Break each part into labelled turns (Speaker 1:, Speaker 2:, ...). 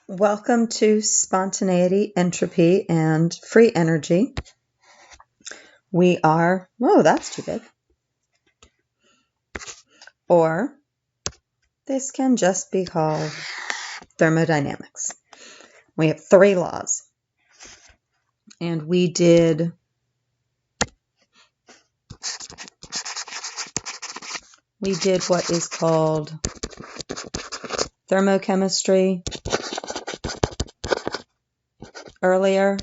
Speaker 1: Welcome to Spontaneity, Entropy, and Free Energy. We are, oh, that's too big. Or this can just be called thermodynamics. We have 3 laws. And we did what is called thermochemistry earlier.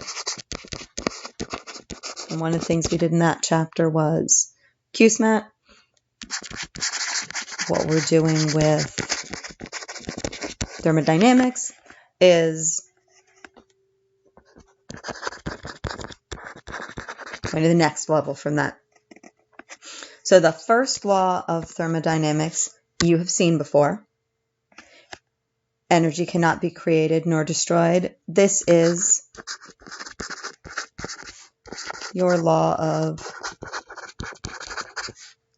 Speaker 1: And one of the things we did in that chapter was QSMAT. What we're doing with thermodynamics is going to the next level from that. So the first law of thermodynamics you have seen before. Energy cannot be created nor destroyed. This is your law of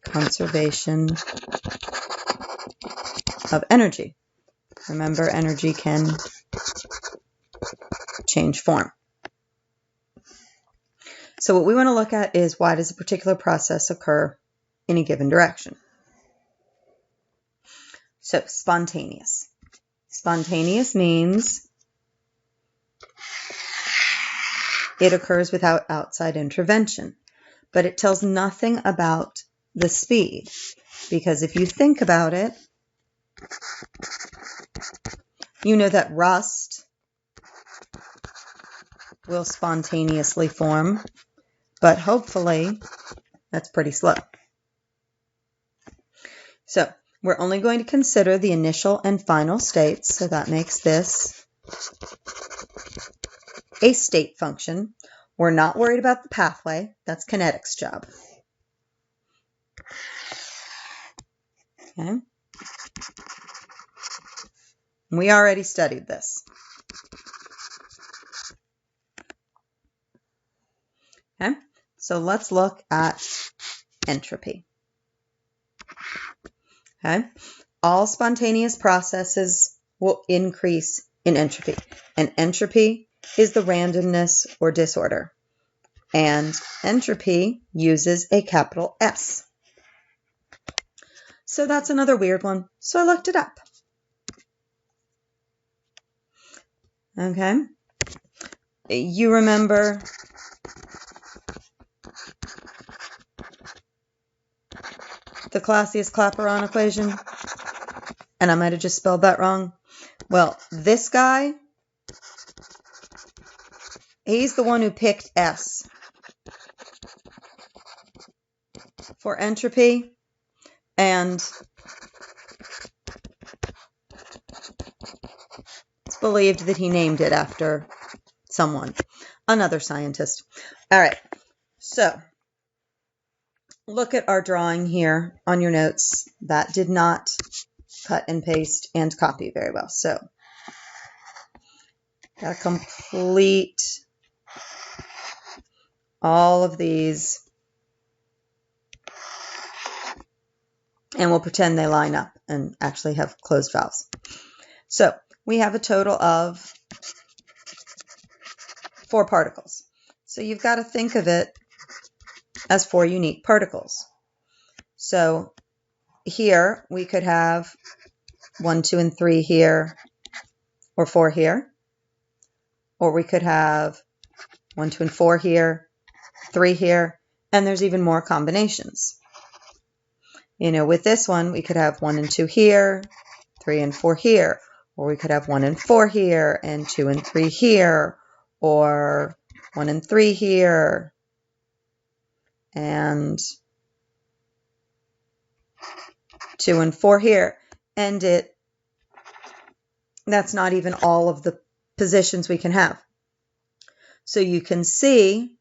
Speaker 1: conservation of energy. Remember, energy can change form. So what we want to look at is, why does a particular process occur in a given direction? So spontaneous. Spontaneous means it occurs without outside intervention, but it tells nothing about the speed, because if you think about it, you know that rust will spontaneously form, but hopefully that's pretty slow. So we're only going to consider the initial and final states, so that makes this a state function. We're not worried about the pathway. That's kinetics' job. Okay. We already studied this. Okay. So let's look at entropy. Okay. All spontaneous processes will increase in entropy, and entropy is the randomness or disorder. And entropy uses a capital S. So that's another weird one. So I looked it up. Okay. You remember the Clausius-Clapeyron equation? And I might have just spelled that wrong. Well, this guy, he's the one who picked S for entropy, and it's believed that he named it after someone, another scientist. All right, so look at our drawing here on your notes. That did not cut and paste and copy very well. So gotta complete all of these, and we'll pretend they line up and actually have closed valves. So we have a total of 4 particles. So you've got to think of it as 4 unique particles. So here we could have 1, 2, and 3 here, or 4 here. Or we could have 1, 2, and 4 here, 3 here, and there's even more combinations. You know, with this one, we could have 1 and 2 here, 3 and 4 here, or we could have 1 and 4 here, and 2 and 3 here, or 1 and 3 here, and 2 and 4 here. And that's not even all of the positions we can have. So you can see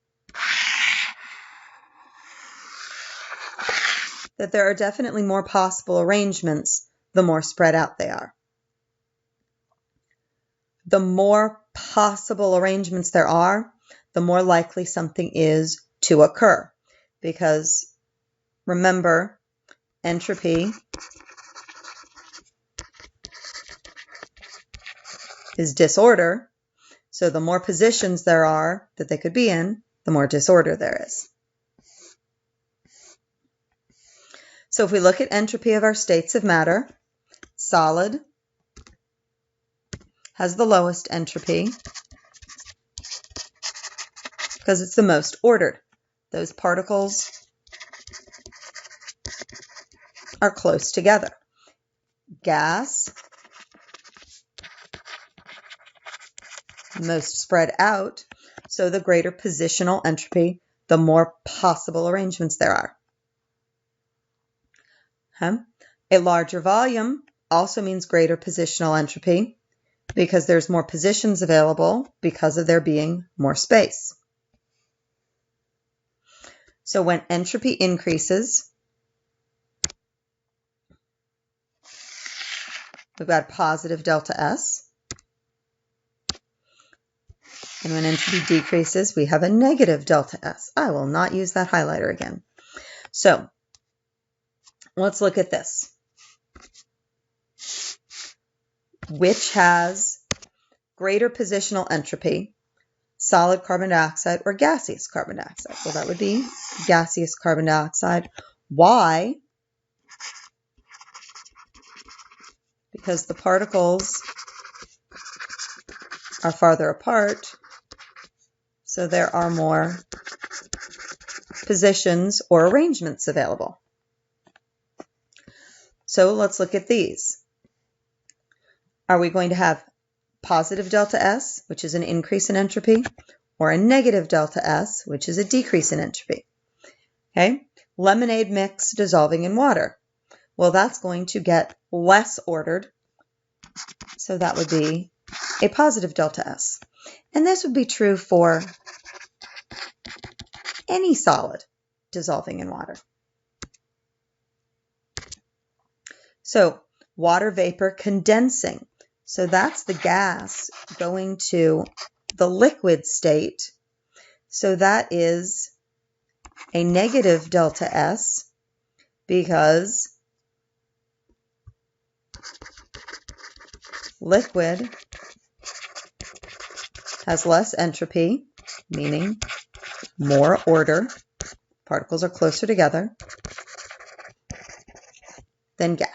Speaker 1: that there are definitely more possible arrangements the more spread out they are. The more possible arrangements there are, the more likely something is to occur. Because remember, entropy is disorder. So the more positions there are that they could be in, the more disorder there is. So if we look at entropy of our states of matter, solid has the lowest entropy because it's the most ordered. Those particles are close together. Gas, most spread out, so the greater positional entropy, the more possible arrangements there are. A larger volume also means greater positional entropy because there's more positions available because of there being more space. So when entropy increases, we've got positive delta S. And when entropy decreases, we have a negative delta S. I will not use that highlighter again. So let's look at this. Which has greater positional entropy, solid carbon dioxide or gaseous carbon dioxide? Well, that would be gaseous carbon dioxide. Why? Because the particles are farther apart, so there are more positions or arrangements available. So let's look at these. Are we going to have positive delta S, which is an increase in entropy, or a negative delta S, which is a decrease in entropy? Okay, lemonade mix dissolving in water. Well, that's going to get less ordered, so that would be a positive delta S. And this would be true for any solid dissolving in water. So water vapor condensing. So that's the gas going to the liquid state. So that is a negative delta S because liquid has less entropy, meaning more order. Particles are closer together than gas.